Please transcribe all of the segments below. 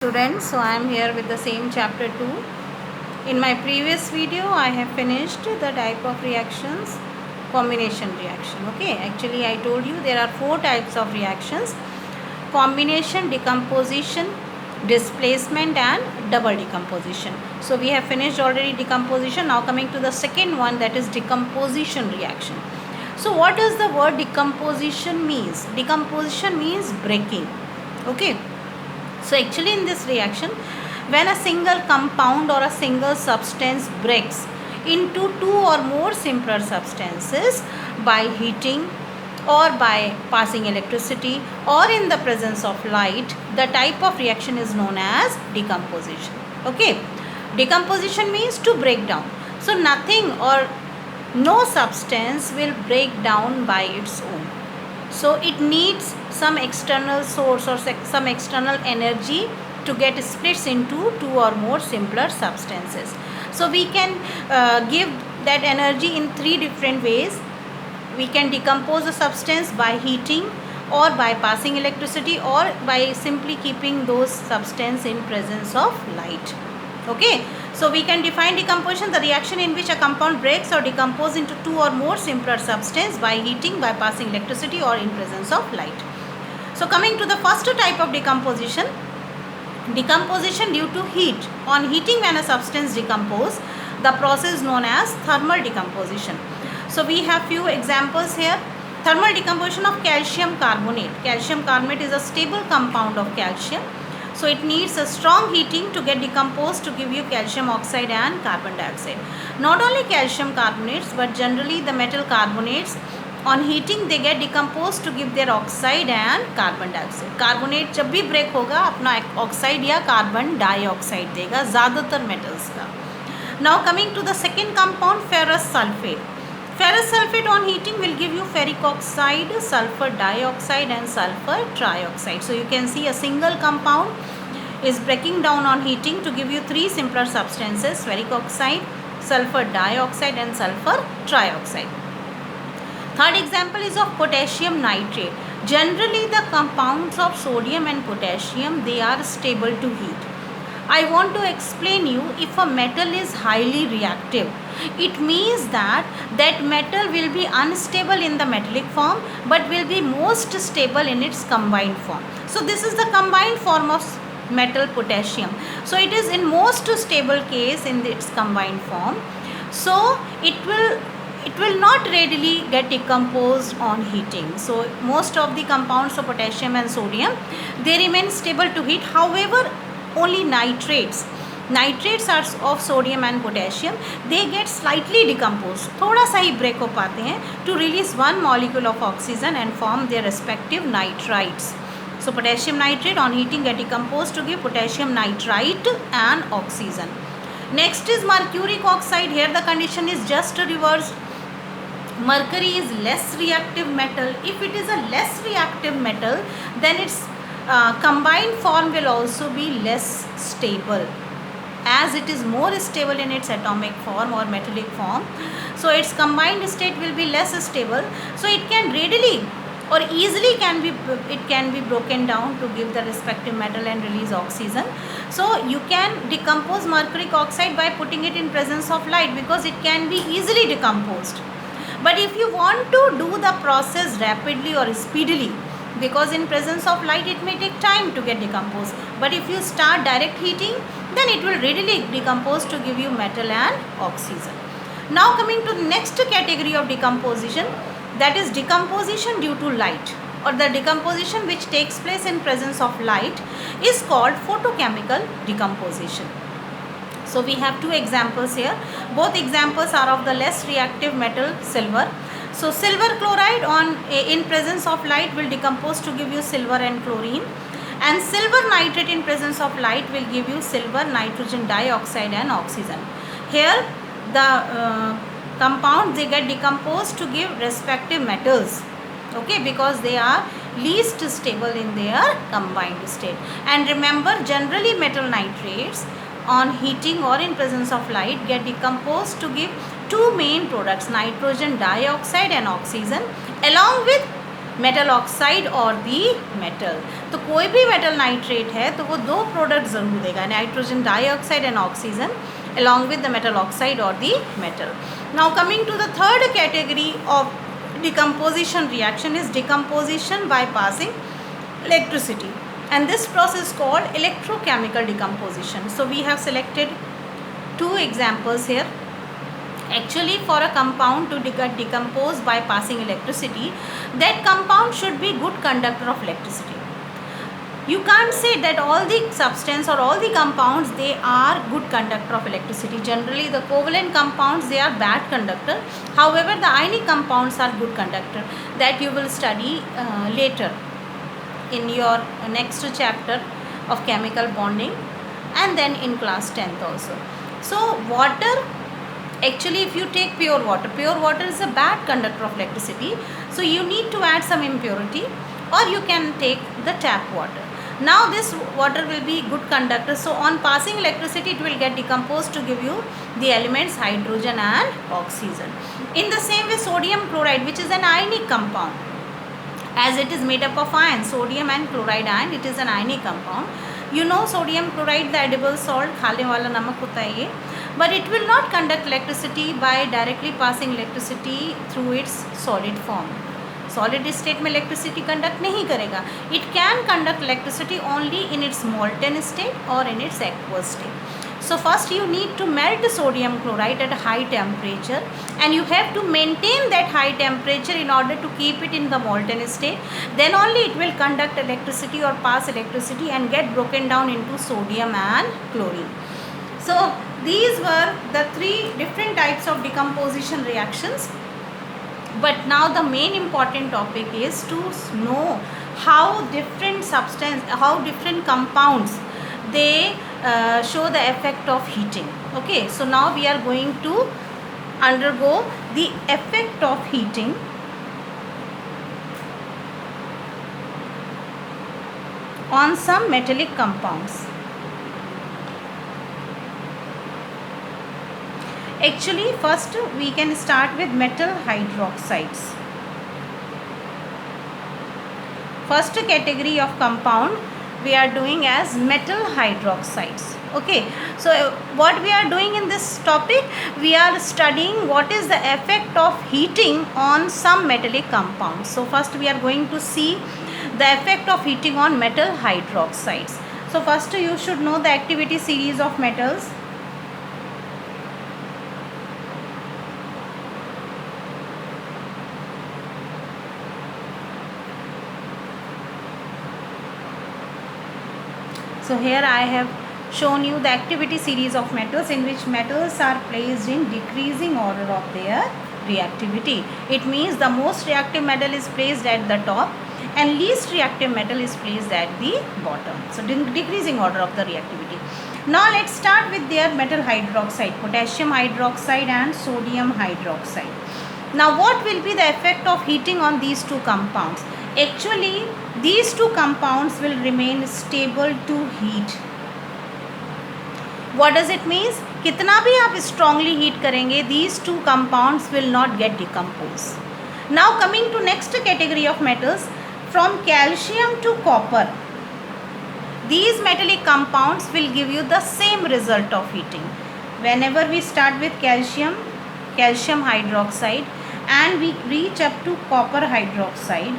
Students, so I am here with the same chapter 2. In my previous video I have finished the type of reactions, combination reaction. Okay, actually I told you there are 4 types of reactions: combination, decomposition, displacement and double decomposition. So we have finished already decomposition. Now coming to the second one, that is decomposition reaction. So what does the word decomposition means? Decomposition means breaking. Okay, so actually in this reaction, when a single compound or a single substance breaks into two or more simpler substances by heating or by passing electricity or in the presence of light, the type of reaction is known as decomposition. Okay, decomposition means to break down. So nothing or no substance will break down by its own. So it needs some external source or some external energy to get splits into two or more simpler substances. So we can give that energy in 3 different ways. We can decompose a substance by heating or by passing electricity or by simply keeping those substance in presence of light. Okay, so we can define decomposition: the reaction in which a compound breaks or decomposes into 2 or more simpler substance by heating, by passing electricity or in presence of light. So coming to the first type of decomposition, decomposition due to heat. On heating, when a substance decomposes, the process is known as thermal decomposition. So we have few examples here. Thermal decomposition of calcium carbonate. Calcium carbonate is a stable compound of calcium. So it needs a strong heating to get decomposed to give you calcium oxide and carbon dioxide. Not only calcium carbonates, but generally the metal carbonates, on heating they get decomposed to give their oxide and carbon dioxide. Carbonate जब भी break होगा अपना oxide या carbon dioxide देगा ज़्यादातर metals का. Now coming to the second compound, ferrous sulfate. Ferrous sulfate on heating will give you ferric oxide, sulfur dioxide and sulfur trioxide. So you can see a single compound is breaking down on heating to give you 3 simpler substances: ferric oxide, sulfur dioxide and sulfur trioxide. Third example is of potassium nitrate. Generally the compounds of sodium and potassium, they are stable to heat. I want to explain you, if a metal is highly reactive, it means that that metal will be unstable in the metallic form but will be most stable in its combined form. So this is the combined form of metal potassium. So it is in most stable case in its combined form. So it will not readily get decomposed on heating. So most of the compounds of potassium and sodium, they remain stable to heat. However, only nitrates are of sodium and potassium, they get slightly decomposed, थोड़ा सा ही break हो पाते हैं to release one molecule of oxygen and form their respective nitrites. So potassium nitrate on heating get decomposed to give potassium nitrite and oxygen. Next is mercuric oxide. Here the condition is just reversed. Mercury is less reactive metal. If it is a less reactive metal, then its combined form will also be less stable, as it is more stable in its atomic form or metallic form. So its combined state will be less stable. So it can readily or easily can be broken down to give the respective metal and release oxygen. So you can decompose mercuric oxide by putting it in presence of light, because it can be easily decomposed. But if you want to do the process rapidly or speedily, because in presence of light it may take time to get decomposed, but if you start direct heating, then it will readily decompose to give you metal and oxygen. Now coming to the next category of decomposition, that is decomposition due to light, or the decomposition which takes place in presence of light is called photochemical decomposition. So we have 2 examples here. Both examples are of the less reactive metal, silver. So silver chloride in presence of light will decompose to give you silver and chlorine, and silver nitrate in presence of light will give you silver, nitrogen dioxide and oxygen. Here the compounds, they get decomposed to give respective metals, okay, because they are least stable in their combined state. And remember, generally metal nitrates on heating or in presence of light get decomposed to give 2 main products: nitrogen dioxide and oxygen, along with metal oxide और दी metal. तो कोई भी metal nitrate है तो वो दो product ज़रूर देगा, nitrogen dioxide and oxygen along with the metal oxide or the metal. Now coming to the third category of decomposition reaction is decomposition by passing electricity, and this process is called electrochemical decomposition. So we have selected two examples here. Actually, for a compound to get decomposed by passing electricity, that compound should be good conductor of electricity. You can't say that all the substance or all the compounds they are good conductor of electricity. Generally the covalent compounds they are bad conductor. However, the ionic compounds are good conductor, that you will study later in your next chapter of chemical bonding and then in class 10th also. So water, actually if you take pure water is a bad conductor of electricity, so you need to add some impurity, or you can take the tap water. Now this water will be good conductor, so on passing electricity it will get decomposed to give you the elements hydrogen and oxygen. In the same way, sodium chloride, which is an ionic compound, as it is made up of ions, sodium and chloride ion, it is an ionic compound. You know sodium chloride, the edible salt, खाने वाला नमक होता है ये, but it will not conduct electricity by directly passing electricity through its solid form. Solid state में electricity conduct नहीं करेगा. It can conduct electricity only in its molten state और in its aqueous state. So first you need to melt sodium chloride at a high temperature, and you have to maintain that high temperature in order to keep it in the molten state. Then only it will conduct electricity or pass electricity and get broken down into sodium and chlorine. So these were the three different types of decomposition reactions. But now the main important topic is to know how different substance, how different compounds they show the effect of heating. Okay, so now we are going to undergo the effect of heating on some metallic compounds. Actually, first we can start with metal hydroxides. First category of compound we are doing as metal hydroxides. Okay, so what we are doing in this topic, we are studying what is the effect of heating on some metallic compounds. So first we are going to see the effect of heating on metal hydroxides. So first you should know the activity series of metals. So here I have shown you the activity series of metals, in which metals are placed in decreasing order of their reactivity. It means the most reactive metal is placed at the top and least reactive metal is placed at the bottom. So decreasing order of the reactivity. Now let's start with their metal hydroxide, potassium hydroxide and sodium hydroxide. Now what will be the effect of heating on these two compounds? Actually, these two compounds will remain stable to heat. What does it mean? कितना भी आप strongly heat करेंगे, these two compounds will not get decomposed. Now coming to next category of metals, from calcium to copper, these metallic compounds will give you the same result of heating. Whenever we start with calcium hydroxide, and we reach up to copper hydroxide,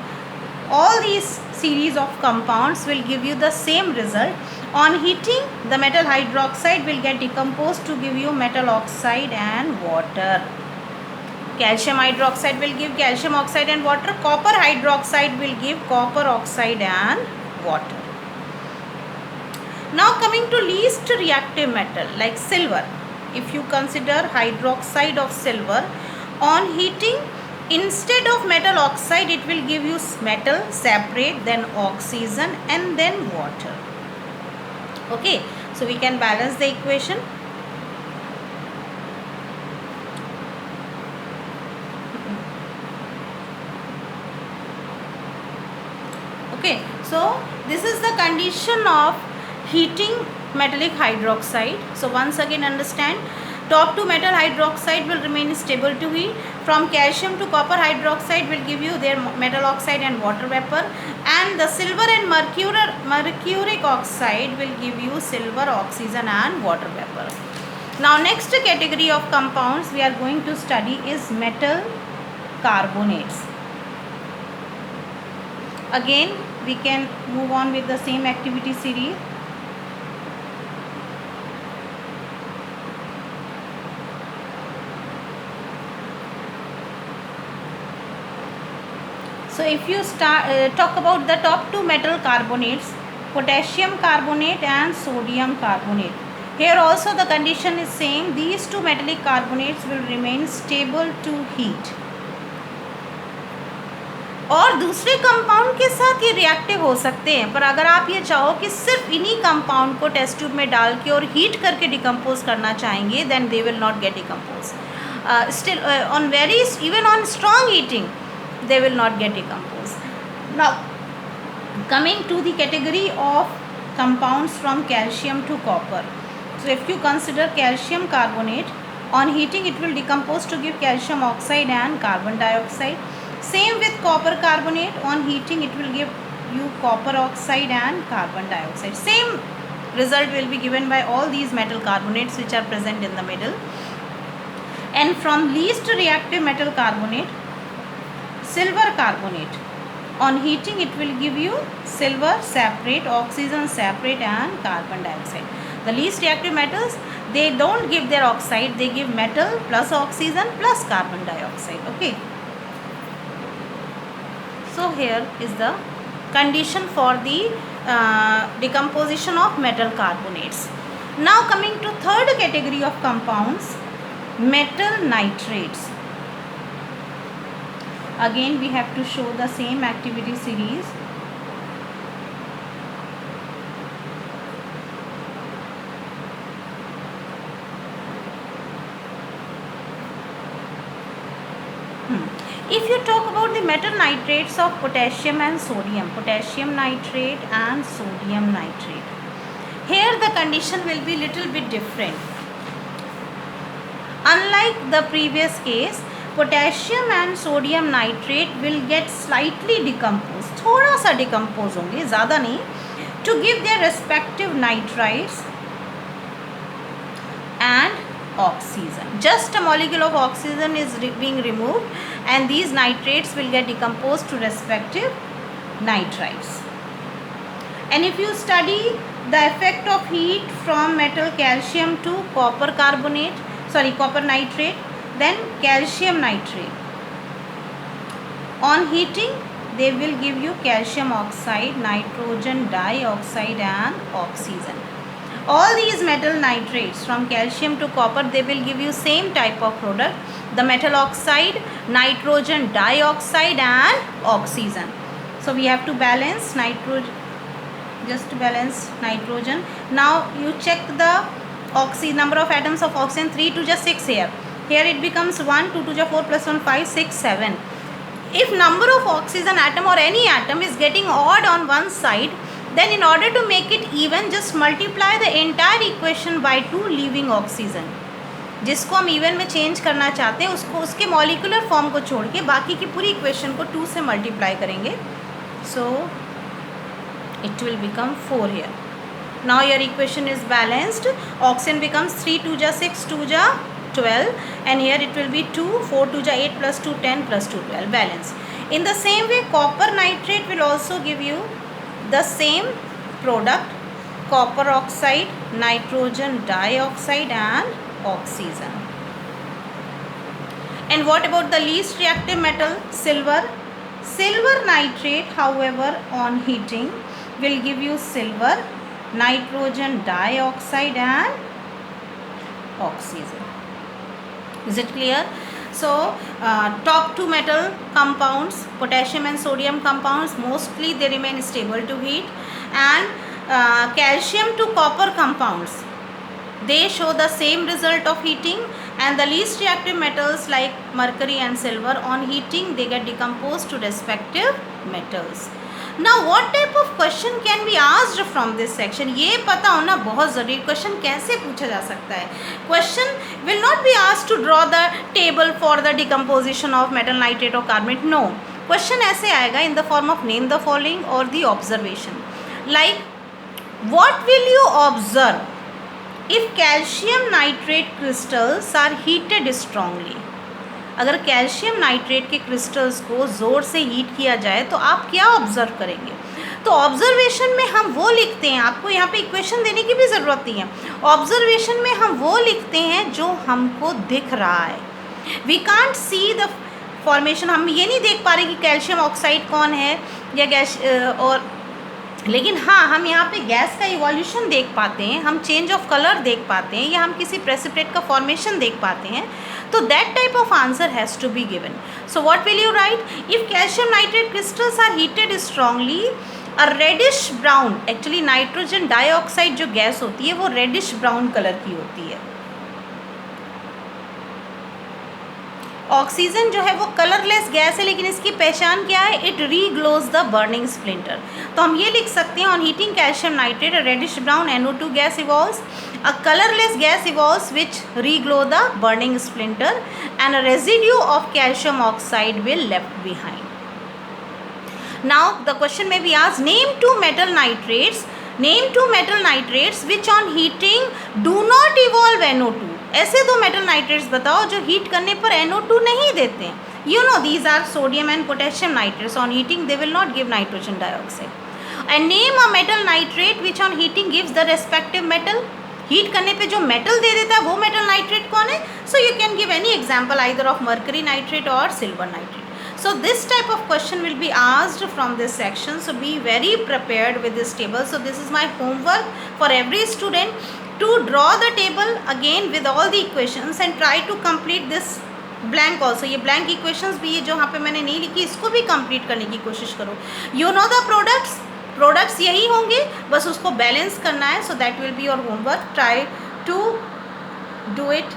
all these series of compounds will give you the same result. On heating, the metal hydroxide will get decomposed to give you metal oxide and water. Calcium hydroxide will give calcium oxide and water. Copper hydroxide will give copper oxide and water. Now coming to least reactive metal like silver. If you consider hydroxide of silver, on heating, instead of metal oxide, it will give you metal separate, then oxygen and then water. Okay, so we can balance the equation. Okay, so this is the condition of heating metallic hydroxide. So once again understand, Top two metal hydroxide will remain stable to heat. From calcium to copper hydroxide will give you their metal oxide and water vapor, and the silver and mercuric oxide will give you silver, oxygen and water vapor. Now next category of compounds we are going to study is metal carbonates. Again we can move on with the same activity series. So if you talk about the top two metal carbonates, potassium carbonate and sodium carbonate. Here also the condition is same. These two metallic carbonates will remain stable to heat. और दूसरे compound के साथ ये reactive हो सकते हैं, पर अगर आप ये चाहो कि सिर्फ इन्हीं कंपाउंड को टेस्ट ट्यूब में डाल के और हीट करके डिकम्पोज करना चाहेंगे, then they will not get decompose. Still on very even on strong heating they will not get decomposed. Now coming to the category of compounds from calcium to copper. So if you consider calcium carbonate, on heating it will decompose to give calcium oxide and carbon dioxide. Same with copper carbonate, on heating it will give you copper oxide and carbon dioxide. Same result will be given by all these metal carbonates which are present in the middle. And from least reactive metal carbonate, silver carbonate, on heating it will give you silver separate, oxygen separate and carbon dioxide. The least reactive metals, they don't give their oxide, they give metal plus oxygen plus carbon dioxide. Okay, so here is the condition for the decomposition of metal carbonates. Now coming to third category of compounds, metal nitrates. Again we have to show the same activity series. If you talk about the metal nitrates of potassium and sodium, potassium nitrate and sodium nitrate, here the condition will be little bit different. Unlike the previous case, potassium and sodium nitrate will get slightly decompose, थोड़ा सा decompose होंगे, ज़्यादा नहीं, to give their respective nitrides and oxygen. Just a molecule of oxygen is being removed and these nitrates will get decompose to respective nitrides. And if you study the effect of heat from metal calcium to copper carbonate, copper nitrate, then calcium nitrate, on heating they will give you calcium oxide, nitrogen dioxide and oxygen. All these metal nitrates from calcium to copper, they will give you same type of product, the metal oxide, nitrogen dioxide and oxygen. So we have to balance nitrogen, just to balance nitrogen. Now you check the number of atoms of oxygen, 3 to just 6 here. Here it becomes 1, 2 to 4 plus 1, 5, 6, 7. If number of oxygen atom or any atom is getting odd on one side, then in order to make it even, just multiply the entire equation by 2, leaving oxygen. जिसको हम even में change करना चाहते हैं उसको उसके molecular form को छोड़ के बाकी की पूरी इक्वेशन को 2 से मल्टीप्लाई करेंगे. So it will become 4 here. Now your equation is balanced. Oxygen becomes 3 2 ja 6, 2 ja 12, and here it will be 2, 4 2 ja 8 plus 2 10 plus 2 12, balance. In the same way, copper nitrate will also give you the same product, copper oxide, nitrogen dioxide and oxygen. And what about the least reactive metal, silver? Silver nitrate, however, on heating will give you silver, nitrogen dioxide and oxygen. Is it clear? So top two metal compounds, potassium and sodium compounds, mostly they remain stable to heat, and calcium to copper compounds, they show the same result of heating, and the least reactive metals like mercury and silver, on heating they get decomposed to respective metals. Now what type of question can be asked from this section? ये पता होना बहुत ज़रूरी. Question कैसे पूछा जा सकता है? Question will not be asked to draw the table for the decomposition of metal nitrate or carbonate. No. Question ऐसे आएगा in the form of name the following or the observation. Like, what will you observe if calcium nitrate crystals are heated strongly? अगर calcium nitrate के crystals को ज़ोर से heat किया जाए तो आप क्या ऑब्ज़र्व करेंगे? तो ऑब्जर्वेशन में हम वो लिखते हैं, आपको यहाँ पे इक्वेशन देने की भी ज़रूरत नहीं है. ऑब्जर्वेशन में हम वो लिखते हैं जो हमको दिख रहा है. We can't see the formation. हम ये नहीं देख पा रहे कि कैल्शियम ऑक्साइड कौन है या गैस और, लेकिन हाँ हम यहाँ पे गैस का इवोल्यूशन देख पाते हैं, हम चेंज ऑफ कलर देख पाते हैं, या हम किसी प्रेसिपिटेट का फॉर्मेशन देख पाते हैं. तो that type of answer has to be given. So what will you write? If calcium nitrate crystals are heated strongly, a reddish brown, actually nitrogen dioxide जो गैस होती है वो रेडिश ब्राउन कलर की होती है. ऑक्सीजन जो है वो कलरलेस गैस है, लेकिन इसकी पहचान क्या है? It reglows the burning splinter. तो हम ये लिख सकते हैं, on heating calcium nitrate a reddish brown NO2 gas evolves, a colorless gas evolves which reglow the burning splinter and a residue of calcium oxide will left behind. Now the question may be asked, name two metal nitrates which on heating do not evolve NO2. ऐसे दो metal nitrates बताओ जो heat करने पर NO2 नहीं देते हैं. You know these are sodium and potassium nitrates. On heating they will not give nitrogen dioxide. And name a metal nitrate which on heating gives the respective metal. Heat करने पे जो metal दे देता है वो metal nitrate कौन है? So you can give any example either of mercury nitrate और silver nitrate. So this type of question will be asked from this section. So be very prepared with this table. So this is my homework for every student to draw the table again with all the equations and try to complete this blank also. ये blank equations भी ये जो यहाँ पे मैंने नहीं लिखी इसको भी complete करने की कोशिश करो. You know the प्रोडक्ट्स यही होंगे, बस उसको बैलेंस करना है. So that will be your homework. Try to do it